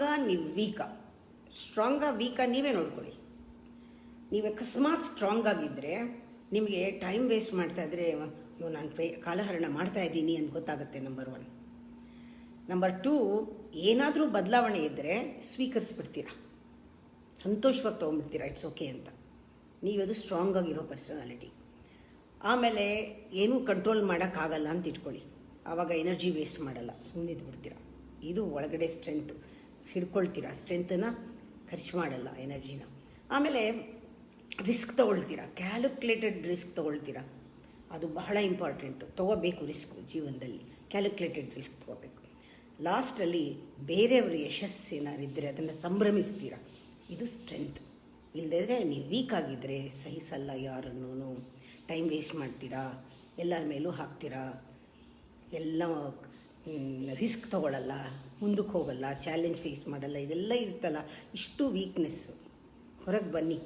ಸ್ಟ್ರಾಂಗಾ ನೀವು ವೀಕಾ? ವೀಕಾ ನೀವೇ ನೋಡ್ಕೊಳ್ಳಿ. ನೀವು ಅಕಸ್ಮಾತ್ ಸ್ಟ್ರಾಂಗ್ ಆಗಿದ್ದರೆ ನಿಮಗೆ ಟೈಮ್ ವೇಸ್ಟ್ ಮಾಡ್ತಾ ಇದ್ದರೆ ನಾನು ಕಾಲಹರಣ ಮಾಡ್ತಾ ಇದ್ದೀನಿ ಅಂತ ಗೊತ್ತಾಗುತ್ತೆ. ನಂಬರ್ 1. ನಂಬರ್ 2, ಏನಾದರೂ ಬದಲಾವಣೆ ಇದ್ದರೆ ಸ್ವೀಕರಿಸ್ಬಿಡ್ತೀರಾ, ಸಂತೋಷವಾಗಿ ತೊಗೊಂಡ್ಬಿಡ್ತೀರಾ, ಇಟ್ಸ್ ಓಕೆ ಅಂತ. ನೀವದು ಸ್ಟ್ರಾಂಗ್ ಆಗಿರೋ ಪರ್ಸನಾಲಿಟಿ. ಆಮೇಲೆ ಏನೂ ಕಂಟ್ರೋಲ್ ಮಾಡೋಕ್ಕಾಗಲ್ಲ ಅಂತ ಇಟ್ಕೊಳ್ಳಿ, ಆವಾಗ ಎನರ್ಜಿ ವೇಸ್ಟ್ ಮಾಡಲ್ಲ, ಸುಮ್ಮನೆ ಇದ್ಬಿಡ್ತೀರಾ. ಇದು ಒಳಗಡೆ ಸ್ಟ್ರೆಂತ್, ಹಿಡ್ಕೊಳ್ತೀರಾ, ಸ್ಟ್ರೆಂತನ್ನು ಖರ್ಚು ಮಾಡಲ್ಲ, ಎನರ್ಜಿನ. ಆಮೇಲೆ ರಿಸ್ಕ್ ತೊಗೊಳ್ತೀರಾ, ಕ್ಯಾಲ್ಕುಲೇಟೆಡ್ ರಿಸ್ಕ್ ತೊಗೊಳ್ತೀರಾ. ಅದು ಬಹಳ ಇಂಪಾರ್ಟೆಂಟು, ತೊಗೋಬೇಕು ರಿಸ್ಕ್ ಜೀವನದಲ್ಲಿ, ಕ್ಯಾಲ್ಕುಲೇಟೆಡ್ ರಿಸ್ಕ್ ತೊಗೋಬೇಕು. ಲಾಸ್ಟಲ್ಲಿ ಬೇರೆಯವರು ಯಶಸ್ಸು ಏನಾರಿದ್ದರೆ ಅದನ್ನು ಸಂಭ್ರಮಿಸ್ತೀರಾ, ಇದು ಸ್ಟ್ರೆಂತ್. ಇಲ್ಲದಿದ್ದರೆ ನೀವು ವೀಕ್ ಆಗಿದ್ದರೆ ಸಹಿಸಲ್ಲ ಯಾರನ್ನೂ, ಟೈಮ್ ವೇಸ್ಟ್ ಮಾಡ್ತೀರಾ, ಎಲ್ಲರ ಮೇಲೂ ಹಾಕ್ತೀರಾ, ಎಲ್ಲ ರಿಸ್ಕ್ ತೊಗೊಳ್ಳಲ್ಲ, ಮುಂದಕ್ಕೆ ಹೋಗಲ್ಲ, ಚಾಲೆಂಜ್ ಫೇಸ್ ಮಾಡಲ್ಲ, ಇದೆಲ್ಲ ಇರುತ್ತಲ್ಲ, ಇಷ್ಟು ವೀಕ್ನೆಸ್ಸು. ಹೊರಗೆ ಬನ್ನಿ.